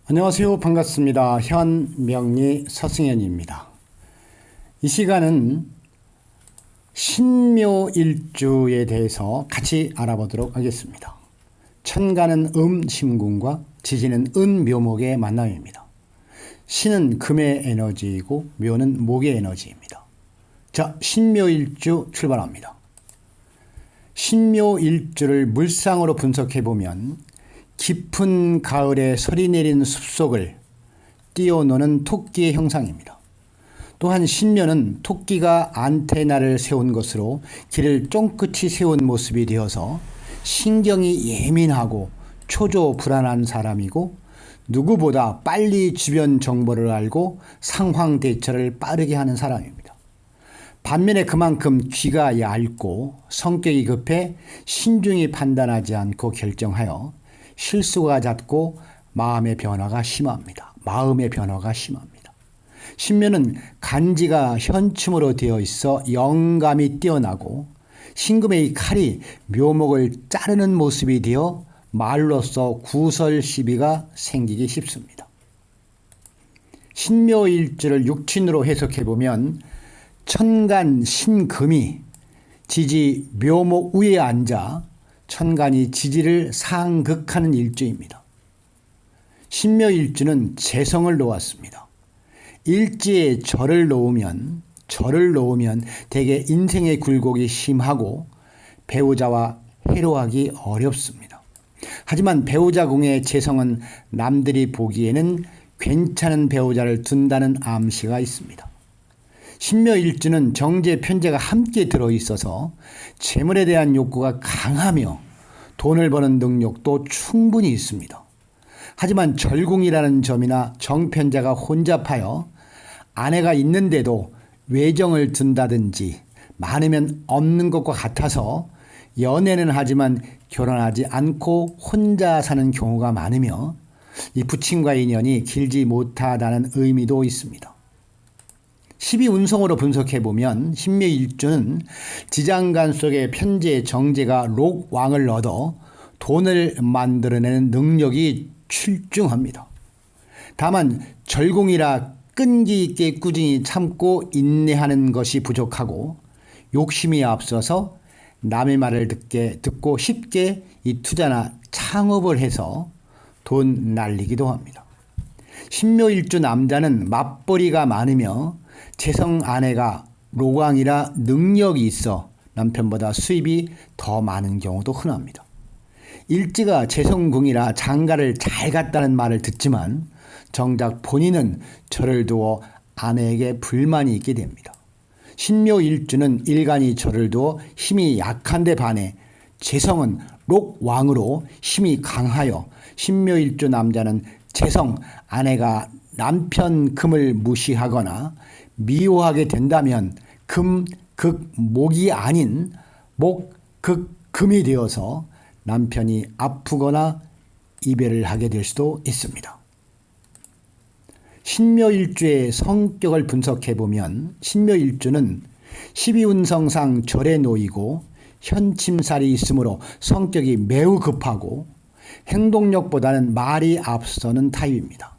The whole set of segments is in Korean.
안녕하세요. 반갑습니다. 현명리 서승현입니다. 이 시간은 신묘일주에 대해서 같이 알아보도록 하겠습니다. 천간은 신궁과 지지는 묘목의 만남입니다. 신은 금의 에너지이고 묘는 목의 에너지입니다. 자, 신묘일주 출발합니다. 신묘일주를 물상으로 분석해보면 깊은 가을에 서리 내린 숲속을 뛰어노는 토끼의 형상입니다. 또한 신묘는 토끼가 안테나를 세운 것으로 길을 쫑긋이 세운 모습이 되어서 신경이 예민하고 초조불안한 사람이고 누구보다 빨리 주변 정보를 알고 상황 대처를 빠르게 하는 사람입니다. 반면에 그만큼 귀가 얇고 성격이 급해 신중히 판단하지 않고 결정하여 실수가 잦고 마음의 변화가 심합니다. 신묘는 간지가 현충으로 되어 있어 영감이 뛰어나고 신금의 칼이 묘목을 자르는 모습이 되어 말로써 구설시비가 생기기 쉽습니다. 신묘일주를 육친으로 해석해보면 천간 신금이 지지 묘목 위에 앉아 천간이 지지를 상극하는 일주입니다. 신묘일주는 재성을 놓았습니다. 일지에 절을 놓으면 대개 인생의 굴곡이 심하고 배우자와 해로하기 어렵습니다. 하지만 배우자 궁의 재성은 남들이 보기에는 괜찮은 배우자를 둔다는 암시가 있습니다. 신묘일주는 정제, 편제가 함께 들어있어서 재물에 대한 욕구가 강하며 돈을 버는 능력도 충분히 있습니다. 하지만 절궁이라는 점이나 정편자가 혼잡하여 아내가 있는데도 외정을 둔다든지 많으면 없는 것과 같아서 연애는 하지만 결혼하지 않고 혼자 사는 경우가 많으며 이 부친과의 인연이 길지 못하다는 의미도 있습니다. 12운성으로 분석해보면 신묘일주는 지장간 속의 편재, 정제가 록왕을 얻어 돈을 만들어내는 능력이 출중합니다. 다만 절궁이라 끈기 있게 꾸준히 참고 인내하는 것이 부족하고 욕심이 앞서서 남의 말을 듣고 쉽게 이 투자나 창업을 해서 돈 날리기도 합니다. 신묘일주 남자는 맞벌이가 많으며 재성 아내가 로광이라 능력이 있어 남편보다 수입이 더 많은 경우도 흔합니다. 일지가 재성궁이라 장가를 잘 갔다는 말을 듣지만 정작 본인은 절을 두어 아내에게 불만이 있게 됩니다. 신묘일주는 일간이 절을 두어 힘이 약한데 반해 재성은 록왕으로 힘이 강하여 신묘일주 남자는 재성 아내가 남편 금을 무시하거나 미워하게 된다면 금, 극, 목이 아닌 목, 극, 금이 되어서 남편이 아프거나 이별을 하게 될 수도 있습니다. 신묘일주의 성격을 분석해보면 신묘일주는 12운성상 절에 놓이고 현침살이 있으므로 성격이 매우 급하고 행동력보다는 말이 앞서는 타입입니다.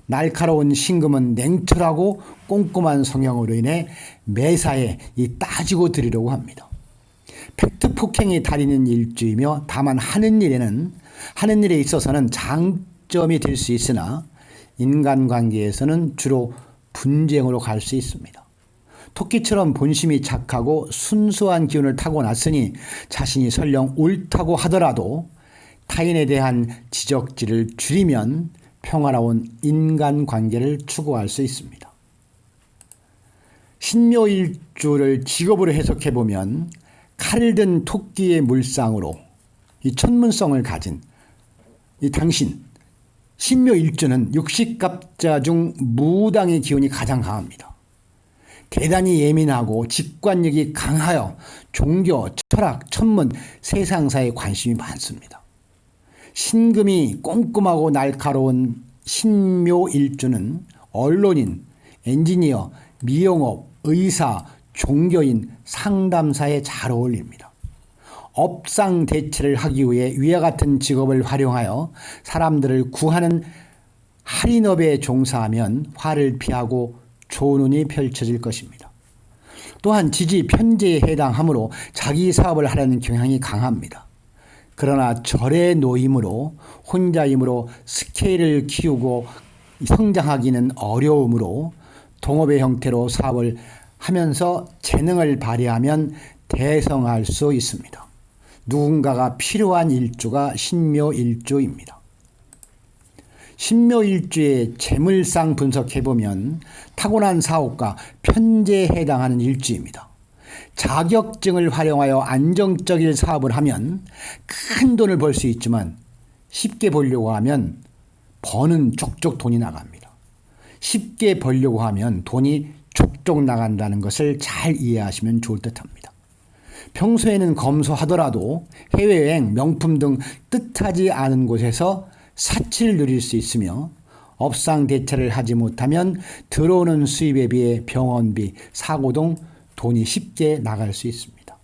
날카로운 신금은 냉철하고 꼼꼼한 성향으로 인해 매사에 따지고 드리려고 합니다. 팩트 폭행이 달인인 일주이며 다만 하는 일에 있어서는 장점이 될 수 있으나 인간관계에서는 주로 분쟁으로 갈 수 있습니다. 토끼처럼 본심이 착하고 순수한 기운을 타고났으니 자신이 설령 옳다고 하더라도 타인에 대한 지적질을 줄이면 평화로운 인간관계를 추구할 수 있습니다. 신묘일주를 직업으로 해석해보면 칼을 든 토끼의 물상으로 이 천문성을 가진 이 당신 신묘일주는 육식갑자 중 무당의 기운이 가장 강합니다. 대단히 예민하고 직관력이 강하여 종교, 철학, 천문, 세상사에 관심이 많습니다. 신금이 꼼꼼하고 날카로운 신묘일주는 언론인, 엔지니어, 미용업, 의사, 종교인, 상담사에 잘 어울립니다. 업상 대체를 하기 위해 위와 같은 직업을 활용하여 사람들을 구하는 할인업에 종사하면 화를 피하고 좋은 운이 펼쳐질 것입니다. 또한 지지 편제에 해당하므로 자기 사업을 하려는 경향이 강합니다. 그러나 절의 노임으로 혼자임으로 스케일을 키우고 성장하기는 어려우므로 동업의 형태로 사업을 하면서 재능을 발휘하면 대성할 수 있습니다. 누군가가 필요한 일주가 신묘일주입니다. 신묘일주의 재물상 분석해보면 타고난 사업과 편제에 해당하는 일주입니다. 자격증을 활용하여 안정적인 사업을 하면 큰 돈을 벌 수 있지만 쉽게 벌려고 하면 버는 족족 돈이 나갑니다. 쉽게 벌려고 하면 돈이 족족 나간다는 것을 잘 이해하시면 좋을 듯합니다. 평소에는 검소하더라도 해외여행, 명품 등 뜻하지 않은 곳에서 사치를 누릴 수 있으며 업상대체를 하지 못하면 들어오는 수입에 비해 병원비, 사고 등 돈이 쉽게 나갈 수 있습니다.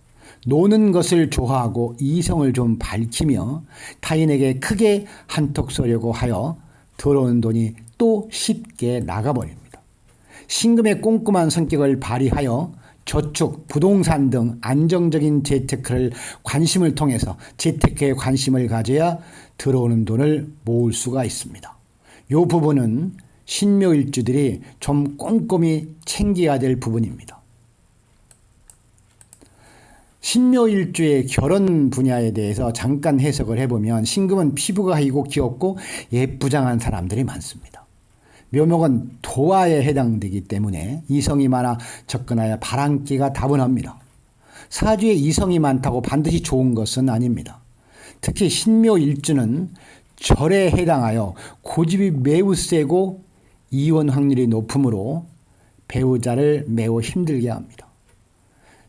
노는 것을 좋아하고 이성을 좀 밝히며 타인에게 크게 한턱 쏘려고 하여 들어오는 돈이 또 쉽게 나가버립니다. 신금의 꼼꼼한 성격을 발휘하여 저축, 부동산 등 안정적인 재테크를 관심을 통해서 재테크에 관심을 가져야 들어오는 돈을 모을 수가 있습니다. 이 부분은 신묘일주들이 좀 꼼꼼히 챙겨야 될 부분입니다. 신묘일주의 결혼 분야에 대해서 잠깐 해석을 해보면 신금은 피부가 하이고 귀엽고 예쁘장한 사람들이 많습니다. 묘목은 도화에 해당되기 때문에 이성이 많아 접근하여 바람기가 다분합니다. 사주에 이성이 많다고 반드시 좋은 것은 아닙니다. 특히 신묘일주는 절에 해당하여 고집이 매우 세고 이혼 확률이 높으므로 배우자를 매우 힘들게 합니다.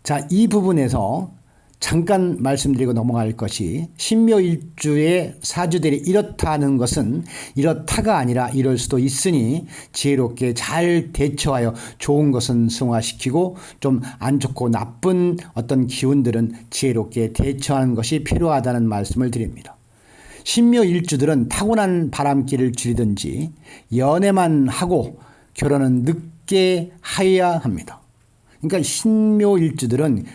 자, 이 부분에서 잠깐 말씀드리고 넘어갈 것이 신묘일주의 사주들이 이렇다는 것은 이렇다가 아니라 이럴 수도 있으니 지혜롭게 잘 대처하여 좋은 것은 승화시키고 좀 안 좋고 나쁜 어떤 기운들은 지혜롭게 대처하는 것이 필요하다는 말씀을 드립니다. 신묘일주들은 타고난 바람길을 줄이든지 연애만 하고 결혼은 늦게 하여야 합니다. 그러니까 신묘일주들은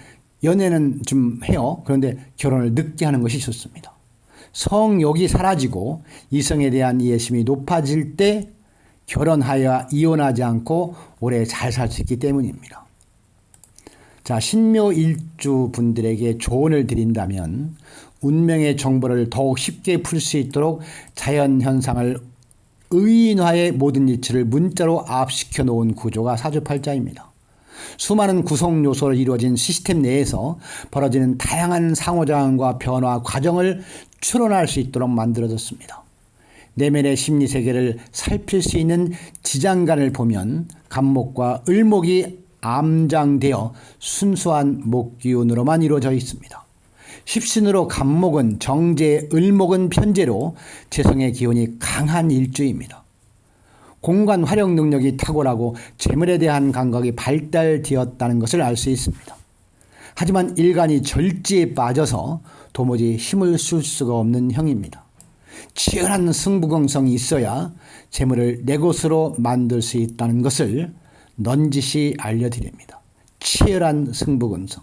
연애는 좀 해요. 그런데 결혼을 늦게 하는 것이 좋습니다. 성욕이 사라지고 이성에 대한 이해심이 높아질 때 결혼하여 이혼하지 않고 오래 잘 살 수 있기 때문입니다. 자, 신묘일주 분들에게 조언을 드린다면 운명의 정보를 더욱 쉽게 풀 수 있도록 자연현상을 의인화의 모든 이치를 문자로 압축시켜 놓은 구조가 사주팔자입니다. 수많은 구성 요소로 이루어진 시스템 내에서 벌어지는 다양한 상호작용과 변화 과정을 추론할 수 있도록 만들어졌습니다. 내면의 심리세계를 살필 수 있는 지장간을 보면 간목과 을목이 암장되어 순수한 목기운으로만 이루어져 있습니다. 십신으로 간목은 정제, 을목은 편제로 재성의 기운이 강한 일주입니다. 공간 활용 능력이 탁월하고 재물에 대한 감각이 발달되었다는 것을 알 수 있습니다. 하지만 일간이 절지에 빠져서 도무지 힘을 쓸 수가 없는 형입니다. 치열한 승부경성이 있어야 재물을 내 것으로 만들 수 있다는 것을 넌지시 알려드립니다. 치열한 승부근성.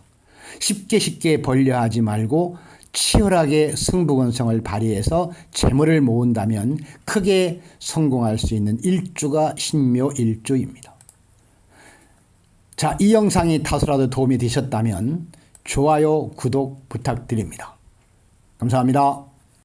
쉽게 벌려하지 말고 치열하게 승부근성을 발휘해서 재물을 모은다면 크게 성공할 수 있는 일주가 신묘일주입니다. 자, 이 영상이 다소라도 도움이 되셨다면 좋아요, 구독 부탁드립니다. 감사합니다.